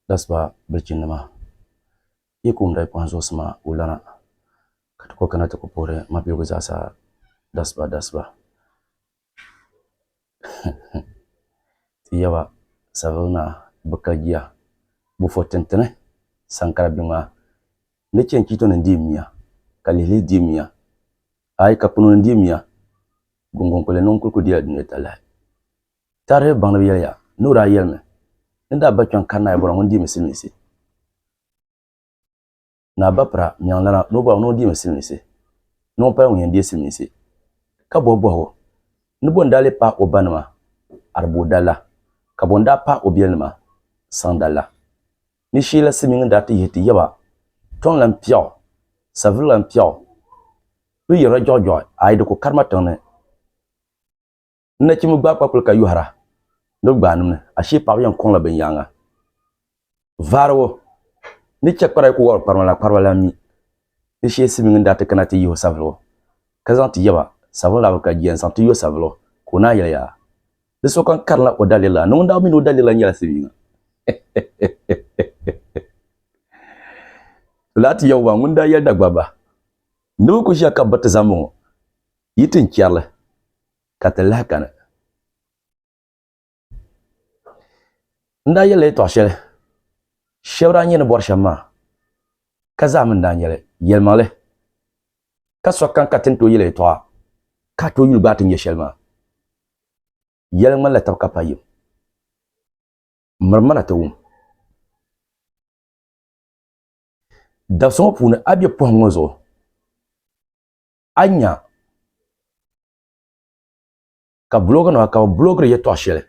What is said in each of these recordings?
dasba birchinima ikum dai kwanzo sama ulana katako kana to kopore mabiyogo zasa dasba tiyawa savuna bakagiya bu fotentene sankara bima ne chenkito ndimia kalili dimia ay kapuno ndimia gongon kole non kulku dia dunye tala tare bangna ya nura yelme nda bakyan kana ibora ngondi misilmisi na bapra nyanglara no ba no di misilmisi no pa won ndi silmisi ka bobo no bondale pa obanma arbo dala ka bonda pa obielma sandala ni shila simin da ta yiti yaba ton lam piao savlan piao ru yoro jojo ay de ko karma tonne na ci mu gba papul ka yuhara no gbanum ne ashi pa yan kon la ben yanga varwo ni chekpara ko wor parwala mi ni shi simin da ta kana ti yo savlo kazanti yaba savla ka jian santi yo savlo kuna ya de so kan karla o dalila no nda mi no dalila nyala simin lati yawa ngunda ya dagbaba no ko shaka batta zamu yitin kyarla katalla kana nda yele to shele shewra nyen bor shama kaza min da nyele yelmale ka sokkan katin to yele to ka to yul batin ye shelma yelma la tabka payim marmana tawum da so puna abye pohongozo anya ka blogger no ka blogger ye to shele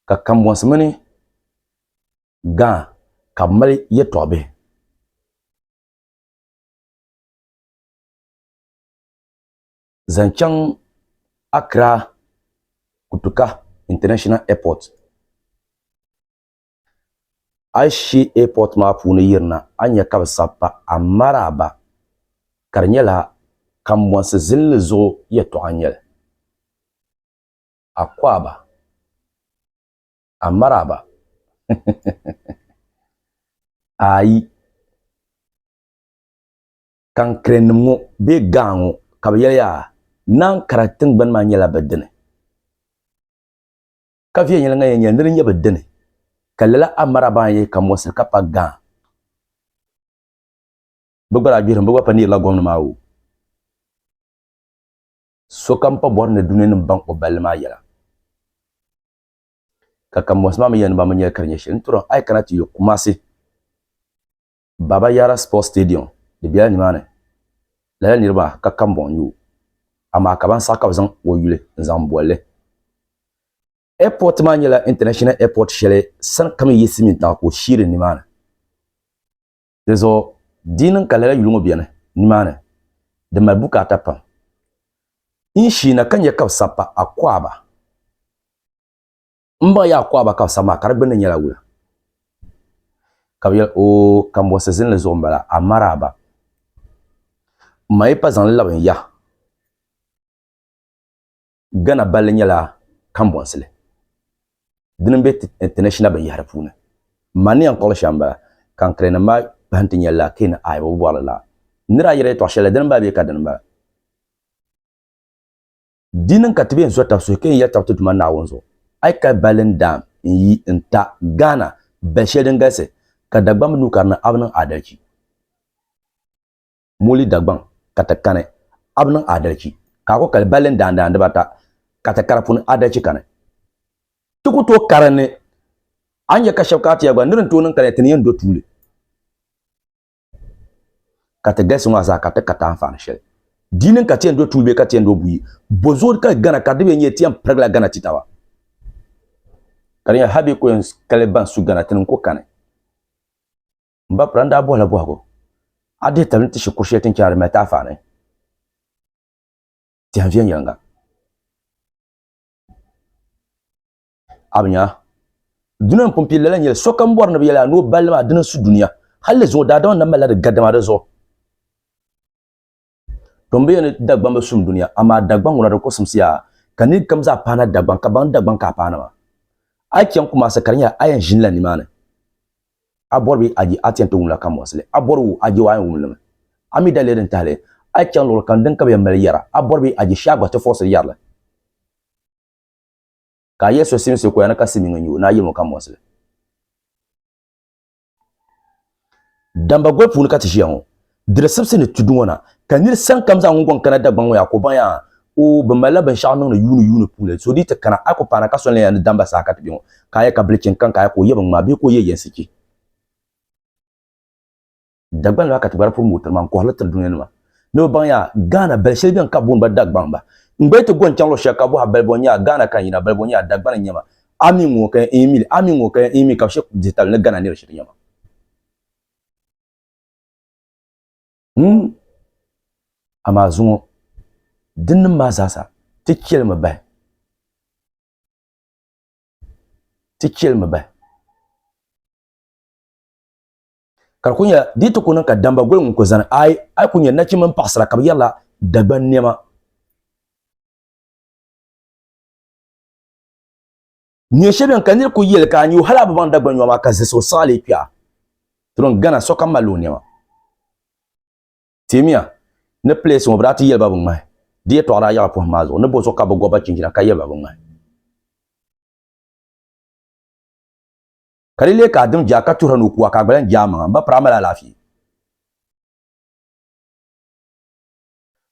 ka kambon samani ga kamali ye tobe zanchan Accra Kutuka International Airport Aishi Airport ma puna yirna anya ka sappa amaraba karnyela kambon se zilli zo ye to anyel akwaba amaraba ai kan krenmo be gango kabya nan karatin ban ma nyela badene ka fiye nyela ngay nyel ndin badene kala amaraba ye kamosa kapa ga bugara biram bugwa pani la gomna mawu so kam pa borne dunen bank o balma yela ka kamos ma yen ba manya karnya shin turo ay kanati yo kumasi Baba Yara Sports Stadium de biya ni mane la nirba ka kambon yu ama ka ban saka zan oyule zan bolle airport ma nyela international airport shele san kam yisimin ta ko shire ni mane dezo dinin kalala yulungo biyane ni mane de malbuka tapa inshi na kanya ka sapa akwaba mba ya akwaba ka sama karbin nyela wula kabya o kambo sezin le zombala amaraba mai pa zan labin ya gana bal nyala kambo sele dinin be international ban yara puna mani an kol shamba kan krena ma bantin nyala kin ay bo wala nira yere to shele dinin ba be kadan ba dinin katbe zo ta so ken ya ta to man na wonzo ay ka balen dam yi inta gana be shedin gase ka dagbam nu karna abnan adalci muli dagbam katakane abnan adalci ka ko kal balen danda bata katakarapun adalci kane tuku to karane anya ka shafkati ya gwa nirin tonin kane tiniyan do tule katagasi ngasa katakata amfani shel dinin ka tiyan do tulbe ka tiyan do buyi bozo ka gana kadibe nye tiyan pregla gana titawa kanya habi ko kale ban su gana tinin ko kane mba pranda bola boago ade talenti shi kushetin kyar meta fane ti havien yanga abnya dunan pompi lala nyel sokam borna bi yala no balma dunan su duniya halle zo da don nan mala da gadama da zo tombe ne dagban ba sum duniya amma dagban wona da ko sumsiya kanil kamza pana dagban ka ban dagban ka pana ma ai kyan kuma sakarnya ayan jinla ni mana aborbi aji atento wumla kam wasle aboru aji wa wumla ami daleren tale ai kyan lol kan den ka be mel yara aborbi aji shagwa te force yarla ka yeso simse ko yana kasimi nganyu na yimo kam wasle damba gwe pun ka tishiyan dire sabse ne tuduna kanir san kam za ngon kana da banwa ya ko banya o be mala ban sha no yunu pule so dit kana ako pana ka sonle yan damba sa ka tibiyo kaya ka blechen kan kaya ko yebon ma be ko ye yensiki dagban la ka tibar fu mutar man ko halatar duniya ma no banya gana bel shelbian ka bon ba dagban ba ngbe to gon chanlo shaka bo ha belbonya gana kan yina belbonya dagban nyama ami ngo ka emi ka shek digital ne gana ne shi nyama ama zungo din ma zasa tikel ma ba kar kunya dito kunan ka damba gol ko zan ai kunya na ci man pasra ka yalla daban nema ni sheben kanir ku yel ka ni hala baban daban yo ma ka so sale pia tron gana so kam malo nema timia ne place mo brati yel babun mai die to ara ya po mazo ne bo so ka bo goba cinjina ka yel babun mai karile ka dum jaka turanu kuwa ka gbalan jama ba pramala lafi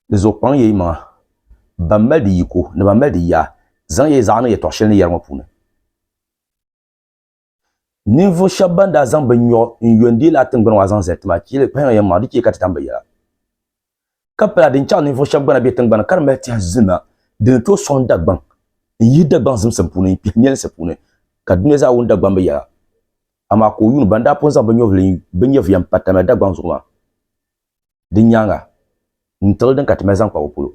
lezo pan ye ma ba mali yiko ne ba mali ya zan ye zana ye to shin yar mapuna niveau shabanda zan banyo yondi la tingbon wa zan zetma kile pan ye ma dike ka tambaya kapla din cha niveau shabana be tingbana kar meti azina din to son dagban yi dagban zum sampuna pi nyel sapuna ka dunye za won dagban ya ama ko yunu banda ponza banyo vle benye viam patama dagban zuma din nyanga ntel den katmezan kwa opulo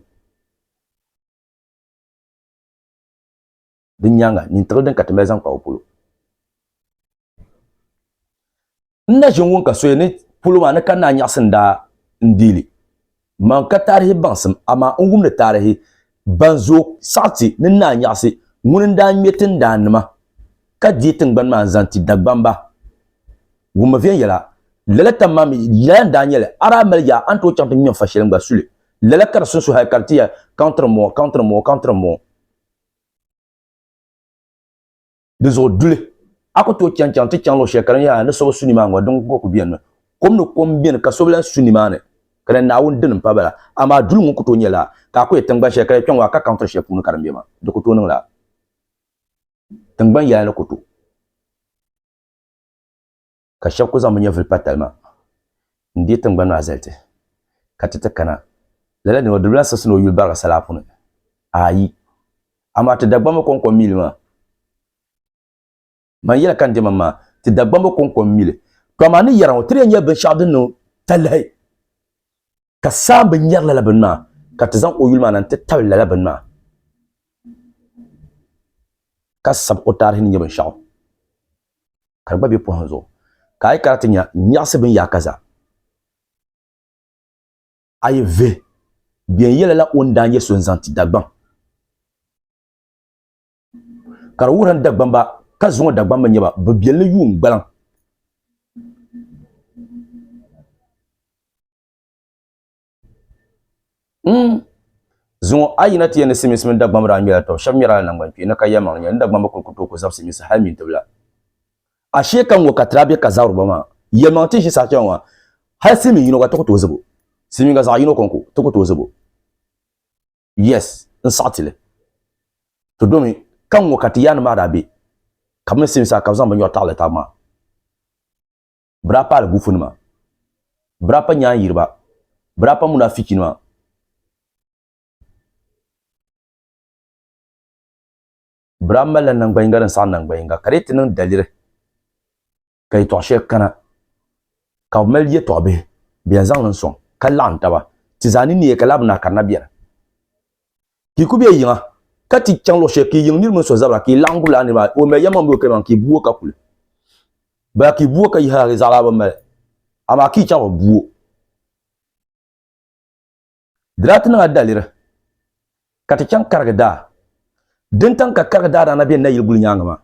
din nyanga ntel den katmezan kwa opulo nna jonwon ka so ne pulo ma ne kan na nyasin da ndili man ka tarihi bansam ama ngumne tarihi banzo sati ne na nyasi ngunin da metin da nima ka jitin ban man zanti dagban ba wuma vien yala lala tamami yan daniel ara melja anto chante nyon fashel ngba sule lala kar sunsu hay kartia contre moi dezo dule ako to chante chanlo shekaran ya ne so suni ma ngwa don ko ku bien kom no kom bien ka so blan suni ma ne kare na won din pa bala ama dul ngun ko to nyela ka ko etangba shekaran twa ka contre shekunu karambe ma de ko to nan la tangban ya la ko to ka shakku zan munya vilpatalma ndi tangban wa zelte katita kana lala ni wadubla sasuno yulbara salafuna ayi ama te dagba mo kon milima man yela kan de mama te dagba mo kon mile to ma ni yaran tre nya ben shadin no talai ka samba nyar la banna ka te zan o yulma nan te taw la banna ka sab o tar hin nya ben shaw karba bi po hanzo kai karatinya nyase bin yakaza aye ve bien yela la ondanye so nzanti dagban kar wuran dagban ba ka zuwa dagban ban yaba ba bien le yum gbalan zuwa ayina tiye ne simis min dagban ra mi to shamira nan ban fi na kayama ne dagban ba kulkuto ko zaf simis hamin tabla ashe kan wo katrabe kazaru bama yemanti shi sakyanwa har simi yino ga to zabo simi ga za yino konko to zabo yes nsatile to domi kan wo katiyan ma dabe kamne simi sa ka zamba nyota la tama brapa la gufunma brapa nya yirba brapa munafiki ma brama la nan gbainga san nan gbainga kareti nan dalire kay to shekana ka mel ye to be bien zan son kalan taba ti zani ni e kalab na kana biya ki ku be yinga kati changlo sheki yin ni mo so zabra ki langula ni ba o me yamam bo ke man ki buo ka kule ba ki buo ka ya zala ba mel ama ki chawo buo dratna dalira kati chang kargada den tan ka kargada na be na yilgul nyanga ma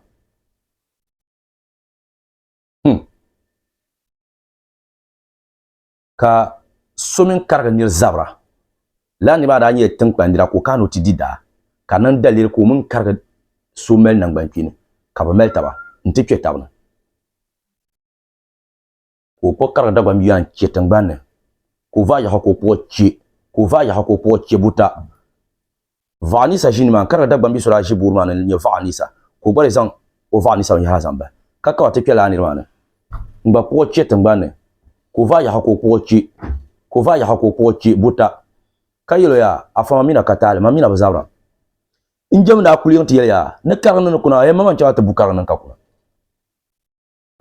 ka somin karga nir zabra la ni ba da nye tin kwandira ko kanu ti dida kanan dalil ko mun karga somel nan ban pini ka ba mel taba nti kwe tabna ko po karga da gwam yan chetan banne ko va ya ko po che ko va ya ko po che buta vani sa jini man karga da gwam bi sura jibur man ne vani sa ko bare zan o vani sa ya zamba kaka wa te kela ni man ngba po chetan banne ko va ya ko po che ko va ya ko po che buta kayelo ya afama mina katale mamina bazabra injam da kuliyang tiya ya ne karna kuna e mama chawata bukarna ka kuna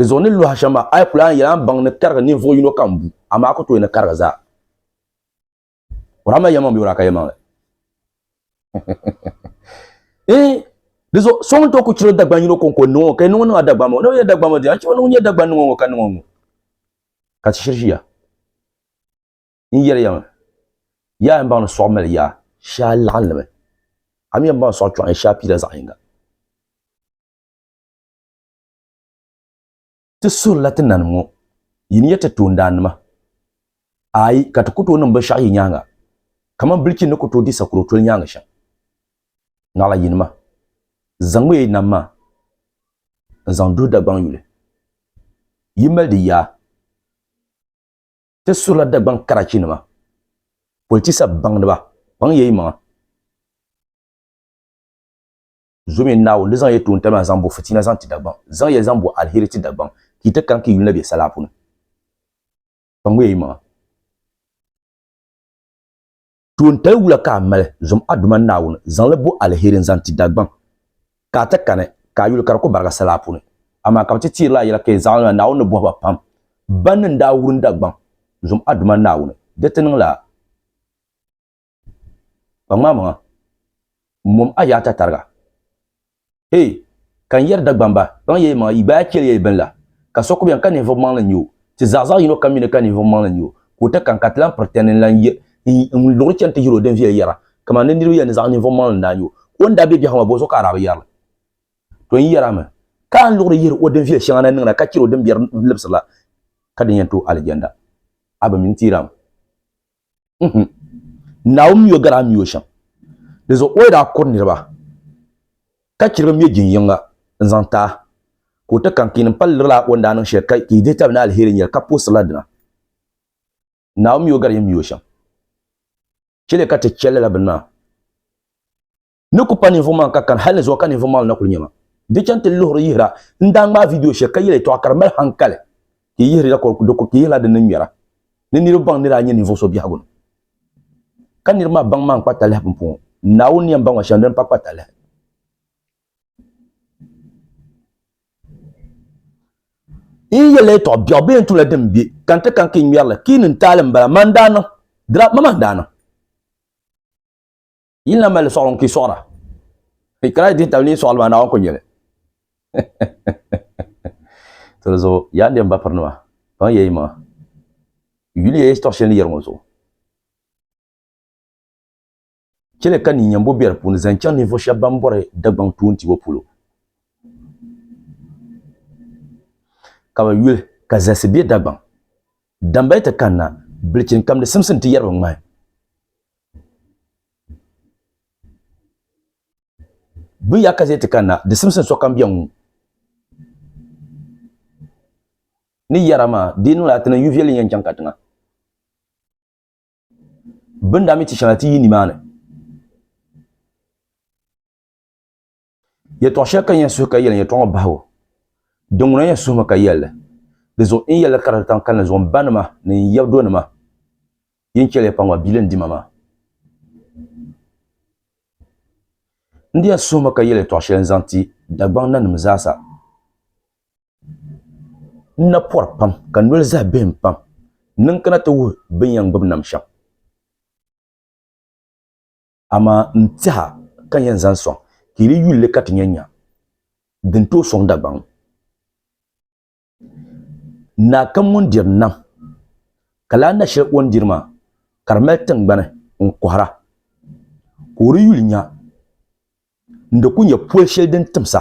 zone lu hashama ay plan ya bang ne karga niveau yuno kambu ama ko to ne karga za rama yama bi raka yama dezo son to ku chiro dagba yuno konko no kay no dagba mo no ya dagba mo dia chimo no nya dagba no kan no ka shirjiya in yere yama ya en bang so mel ya sha lalme ami en bang so chwa sha pi da za hinga ti sur latin nan mo yin yata tundan ma ai ka ta kuto nan ba shayi nyanga kaman bilkin ne kuto di sakuro tul nyanga sha nala yin ma zangwe nan ma zandu da bang yule yimal di ya ti sur la da bang karachi ne ma politisa bang ne ba bang yeyi ma zumi nawo le zan ye tun tama zambo fitina zan ti da bang zan ye zambo alheri ti da bang kita kan ki yulna be salapuna bangwe ma tun tay wula ka mal zum aduma nawun zan le bo alherin zan ti dagban ka ta kane ka yul kar ko barga salapuna ama kam ti tira yela ke zan nawun bo ba pam ban da wurun dagban zum aduma nawun de tenin la bangma mum ayata targa hey kan yer dagban ba bang ye ma iba kel ye ben la ka soko bien kan information la nyu ti zaza yino kamine kan information la nyu ko ta kan katlan pertenen la ye lo chen ti hiro den vie yara kama ne niru ya ni za information la nyu wanda be bi hama bo so ka arabe yara to yara ma kan lo yiro o den vie shanga nan na ka kiro den biyar libsala kadin yanto aljanna aba min tiram nawum yo gara mi yo sham dezo o da kon ni ba ka kiro mi jin yanga nzanta ko ta kan kin pallira wanda nan shekai ki dai tabna alherin ya kapo saladna na mi yo gar yim yo sham kile ka ta kelle la banna nuku pani vuma ka kan hal zo kan vuma na kulnyama de chante lohro yira ndang ma video shekai yele to akar mel hankale ki yiri la ko ko ki yela de nyara ni ni bang ni ra nyi niveau so bi hagun kan ni ma bang man patale hampon nawun yam bang wa shandan pa patale yele to bio ben tu la dembi kante kan kin yerla kinin talim bala mandano dra mamandano yilla mal soron ki sora ikra di tawni sol ma na ko nyele to zo ya ndem ba parnoa ba yeyma yuli e station yermo zo kele kan ni nyambo bier pun zanchan ni vo shabambore dagbang tunti wo pulo kaba yul ka zasi bi dagbang dambay ta kanna bilkin kam de simsin ti yarwa mai bu ya ka zai ta kanna de simsin so kam biyan ni yarama dinu la tana yuvel yan jankatna bunda mi ti shanati yini mana ya to shaka yan su ka yelen ya to bawo dongona ya suma ka yelle de zo in yelle karatan kan zo banma ni yabdo ma yin kele pangwa bilen di mama ndia suma ka yelle to shen zanti dagban nan mzasa na por pam kan nul za bem pam nan kana to bin yang bubnam sham ama ntia kan yan zan so kiri yulle katinyanya den to son dagban na kan wondir nam kala na she wondir ma karmel tangbane on kohara kori yulnya ndo kunya pol shel den tumsa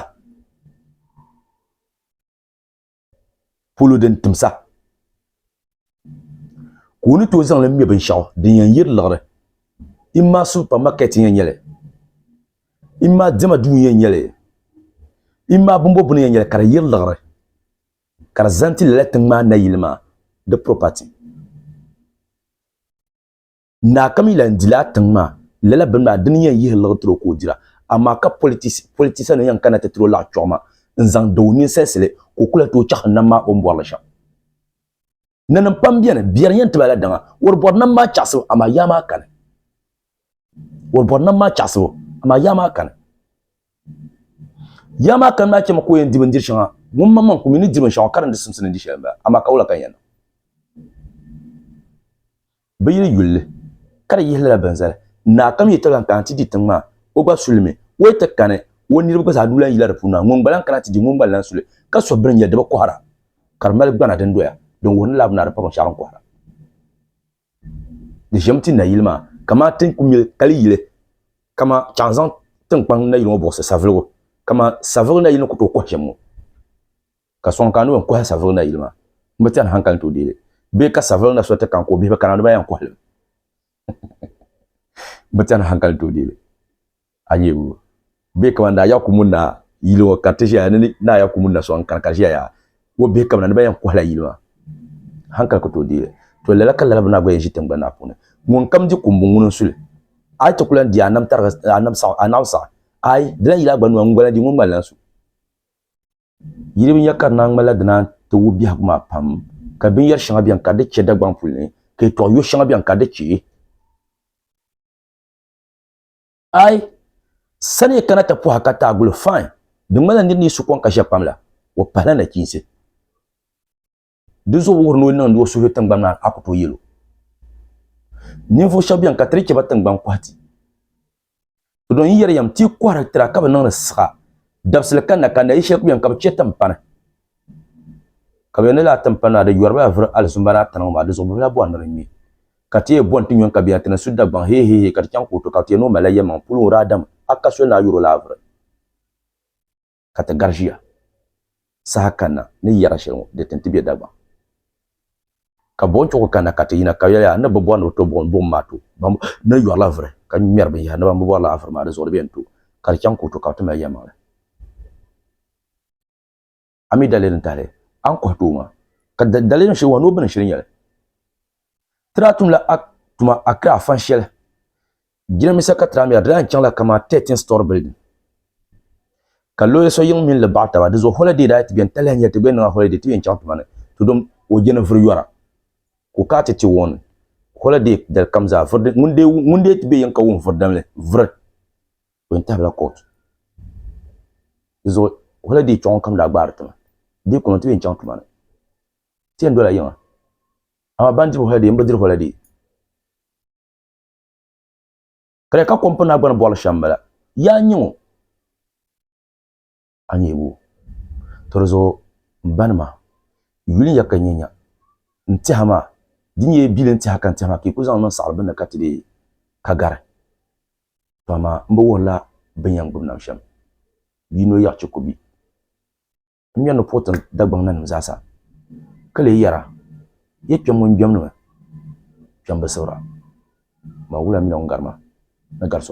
polo den tumsa ko ni to zang le mi bin shaw din yan yir lagre imma supermarket yan yele imma dema du yan yele imma bumbo bun yan yele kar yir lagre kar zanti le tin ma na yilma de property na kamila ndila tin ma lela bin ma din yan yir lagre tro ko dira amma ka politicien yan kana te tro la choma nzang do ni sesele ko kula to cha na ma on bola sha nan pam bien bier yan tbala danga wor bor nan ma chaso ama yama kan wor bor nan ma chaso ama yama kan ma ke mako yen dibin dirsha mun mamman ku mini dibin sha karan da sun di shamba ama kaula kan yan bayiri yulle kar yihla banzal na kam yitalan kan ti ditma o gba sulme o ta kane woni rugo sa dula yilar puna ngon balan kana ti di ngon balan sule ka so brin ya de ko hara karmal gana den doya don woni labna da papa sharan ko hara de jamti na yilma kama tin kumil kali yile kama chanzan tin pang na yilo bo se savlo kama savlo na yilo ko to ko shemu ka son kanu ko savlo na yilma mutian hankal to dile be ka savlo na so ta kan ko be kana do bayan ko hal mutian hankal to dile ayewu be ka wanda ya kumunna yilo katisha ni na ya kumunna so an karkashiya ya wo be ka na bayan ko hal yilma hankal ko to dile to lela kala bana go yitin bana pune mun kam di kumbungun sule ay to kulan di anam tar anam sa ay dina ila gbanu ngwala di ngum balansu yiri bin yakar nang mala dina to wubi hakuma pam ka bin yar shanga biyan ka de che da gban pulne ke to yo shanga biyan ka de che ay sani kana ta pu hakata gulu fine dum mala ni su kon ka she pamla wo pala na kinse duzo wurno nan do su hetan gbana akuto yelo niveau shabian ka trike batan gban kwati don yiyar yam ti kwara tra ka nan sa dabsel kan na kan yi shek biyan ka ce tampana ka be la tampana da yorba afra al sumbara tan ma da zo bla bo an remi ka ti bon tin yon ka biya tan sudda ban he ka tan ko to ka ti no malaya man pulu radam akaso na yuro la afra ka ta garjia sa kana ni yara shelo de tan tibe da ba ka bon choko kana kata ina ka ya na bo no to bon mato na yo la vrai ka merbe ya na bo la afra ma da zo bento kar chan ko to ka to ma yama ami dalilin tare an ko to ma ka dalilin shi wano bin shirin yale tratum la ak tuma akra fan shel gina misa ka tram ya ran chan la kama 13 store building ka lo so yin min le bata ba da zo holiday da ti bien talen ya ti ben na holiday ti bien chan to man to dum o jena fur yora ko ka ti won holiday del kamza furde munde ti be yanka won furdamle vrat ko en tabla court zo holiday chon kam da gbar to di ko ti ben chon to man ti en dola yama ama bandi holiday mbadir holiday kare ka kompana gban bol shambala ya nyu anyebu torzo banma yuli yakanyenya ntihama dinye bilin ti hakan ti ki kuzan non salbin da katide kagara to ma mbo wala banyan gumnam sham bino ya chikubi miya no potan dagban nan zasa kale yara yake mun jamno jamba saura ma wula mi on garma na garson